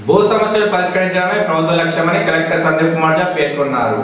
భూ సమస్యలు పరిష్కరించడమే ప్రభుత్వ లక్ష్యమని కలెక్టర్ సందీప్ కుమార్ ఝా పేర్కొన్నారు.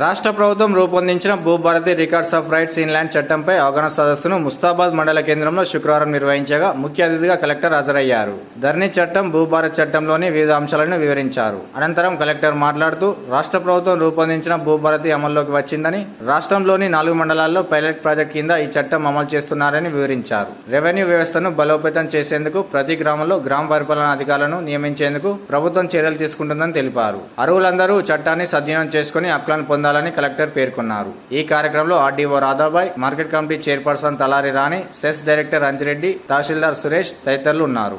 రాష్ట్ర ప్రభుత్వం రూపొందించిన Bhubharati records of rights in land చట్టంపై అవగాహన సదస్సును ముస్తాబాద్ మండల కేంద్రంలో శుక్రవారం నిర్వహించగా ముఖ్య అతిథిగా కలెక్టర్ హాజరయ్యారు. ధరణి చట్టం, భూభారత్ చట్టంలోని వివిధ అంశాలను వివరించారు. అనంతరం కలెక్టర్ మాట్లాడుతూ రాష్ట్ర ప్రభుత్వం రూపొందించిన భూభారతి అమల్లోకి వచ్చిందని, రాష్ట్రంలోని 4 మండలాల్లో పైలట్ ప్రాజెక్ట్ కింద ఈ చట్టం అమలు చేస్తున్నారని వివరించారు. రెవెన్యూ వ్యవస్థను బలోపేతం చేసేందుకు ప్రతి గ్రామంలో గ్రామ పరిపాలనా అధికారులను నియమించేందుకు ప్రభుత్వం చర్యలు తీసుకుంటుందని తెలిపారు. అర్హులందరూ చట్టాన్ని సద్వినియోగం చేసుకుని హక్కులను పొందాలని కలెక్టర్ పేర్కొన్నారు. ఈ కార్యక్రమంలో RDO Radhabai, market committee chairperson Talari Rani, CESS director Anjireddy, tahsildar Suresh తదితరులు ఉన్నారు.